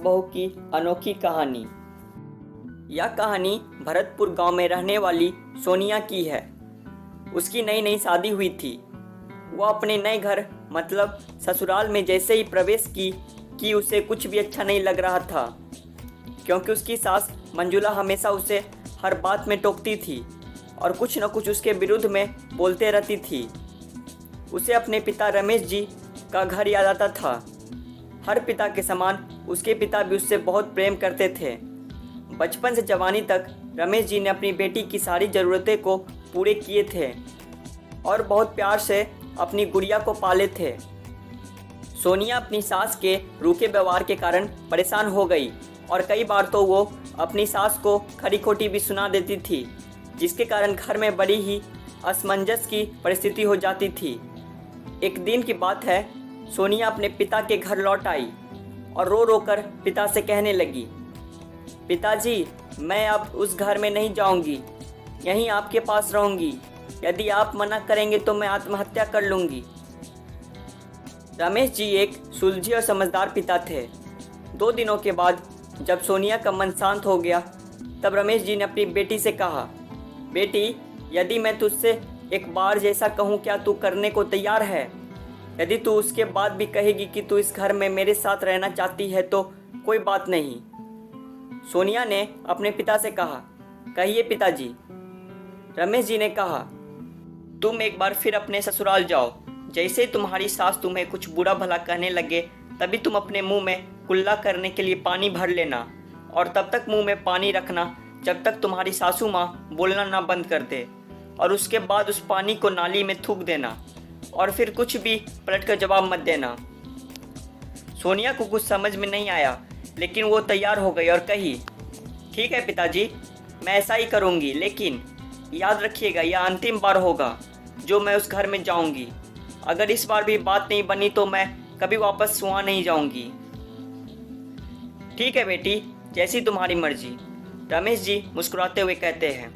बहू की अनोखी कहानी। यह कहानी भरतपुर गांव में रहने वाली सोनिया की है। उसकी नई नई शादी हुई थी। वह अपने नए घर मतलब ससुराल में जैसे ही प्रवेश की कि उसे कुछ भी अच्छा नहीं लग रहा था, क्योंकि उसकी सास मंजुला हमेशा उसे हर बात में टोकती थी और कुछ न कुछ उसके विरुद्ध में बोलते रहती थी। उसे अपने पिता रमेश जी का घर याद आता था। हर पिता के समान उसके पिता भी उससे बहुत प्रेम करते थे। बचपन से जवानी तक रमेश जी ने अपनी बेटी की सारी ज़रूरतें को पूरे किए थे और बहुत प्यार से अपनी गुड़िया को पाले थे। सोनिया अपनी सास के रूखे व्यवहार के कारण परेशान हो गई और कई बार तो वो अपनी सास को खरी खोटी भी सुना देती थी, जिसके कारण घर में बड़ी ही असमंजस की परिस्थिति हो जाती थी। एक दिन की बात है, सोनिया अपने पिता के घर लौट आई और रो रो कर पिता से कहने लगी, पिताजी, मैं अब उस घर में नहीं जाऊंगी, यहीं आपके पास रहूंगी। यदि आप मना करेंगे तो मैं आत्महत्या कर लूंगी। रमेश जी एक सुलझे और समझदार पिता थे। 2 दिनों के बाद जब सोनिया का मन शांत हो गया, तब रमेश जी ने अपनी बेटी से कहा, बेटी, यदि मैं तुझसे एक बार जैसा कहूँ, क्या तू करने को तैयार है? यदि तू उसके बाद भी कहेगी कि तू इस घर में मेरे साथ रहना चाहती है तो कोई बात नहीं। सोनिया ने अपने पिता से कहा, कहिए पिताजी। रमेश जी ने कहा, तुम एक बार फिर अपने ससुराल जाओ। जैसे ही तुम्हारी सास तुम्हें कुछ बुरा भला कहने लगे, तभी तुम अपने मुंह में कुल्ला करने के लिए पानी भर लेना और तब तक मुंह में पानी रखना जब तक तुम्हारी सासू माँ बोलना ना बंद कर दे, और उसके बाद उस पानी को नाली में थूक देना और फिर कुछ भी पलट कर जवाब मत देना। सोनिया को कुछ समझ में नहीं आया, लेकिन वो तैयार हो गई और कही, ठीक है पिताजी, मैं ऐसा ही करूँगी, लेकिन याद रखिएगा यह अंतिम बार होगा जो मैं उस घर में जाऊँगी। अगर इस बार भी बात नहीं बनी तो मैं कभी वापस वहाँ नहीं जाऊँगी। ठीक है बेटी, जैसी तुम्हारी मर्जी, रमेश जी मुस्कुराते हुए कहते हैं।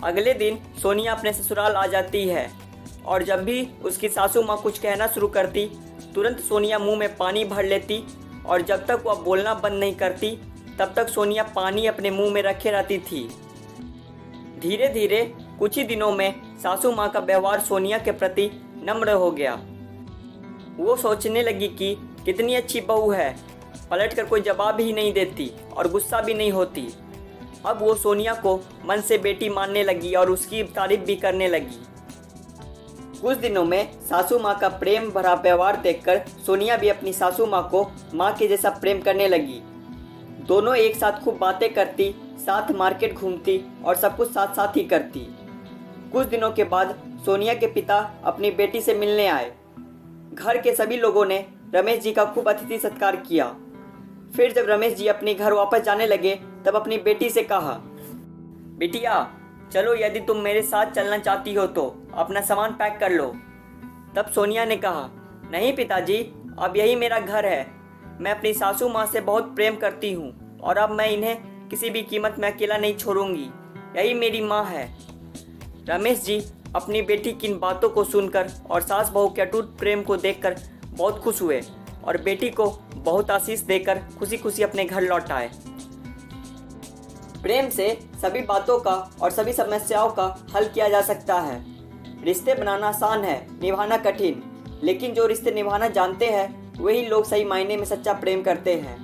अगले दिन सोनिया अपने ससुराल आ जाती है और जब भी उसकी सासू माँ कुछ कहना शुरू करती, तुरंत सोनिया मुंह में पानी भर लेती और जब तक वह बोलना बंद नहीं करती, तब तक सोनिया पानी अपने मुंह में रखे रहती थी। धीरे धीरे कुछ ही दिनों में सासू माँ का व्यवहार सोनिया के प्रति नम्र हो गया। वो सोचने लगी कि कितनी अच्छी बहू है, पलट कर कोई जवाब ही नहीं देती और गुस्सा भी नहीं होती। अब वो सोनिया को मन से बेटी मानने लगी और उसकी तारीफ भी करने लगी। कुछ दिनों में सासू माँ का प्रेम भरा व्यवहार देखकर सोनिया भी अपनी सासू माँ को माँ के जैसा प्रेम करने लगी। दोनों एक साथ खूब बातें करती, साथ मार्केट घूमती और सब कुछ साथ साथ ही करती। कुछ दिनों के बाद सोनिया के पिता अपनी बेटी से मिलने आए। घर के सभी लोगों ने रमेश जी का खूब अतिथि सत्कार किया। फिर जब रमेश जी अपने घर वापस जाने लगे, तब अपनी बेटी से कहा, बिटिया चलो, यदि तुम मेरे साथ चलना चाहती हो तो अपना सामान पैक कर लो। तब सोनिया ने कहा, नहीं पिताजी, अब यही मेरा घर है। मैं अपनी सासू माँ से बहुत प्रेम करती हूँ और अब मैं इन्हें किसी भी कीमत में अकेला नहीं छोड़ूंगी। यही मेरी माँ है। रमेश जी अपनी बेटी की इन बातों को सुनकर और सास बहू के अटूट प्रेम को देखकर बहुत खुश हुए और बेटी को बहुत आशीष देकर खुशी खुशी अपने घर लौट आए। प्रेम से सभी बातों का और सभी समस्याओं का हल किया जा सकता है। रिश्ते बनाना आसान है, निभाना कठिन, लेकिन जो रिश्ते निभाना जानते हैं वही लोग सही मायने में सच्चा प्रेम करते हैं।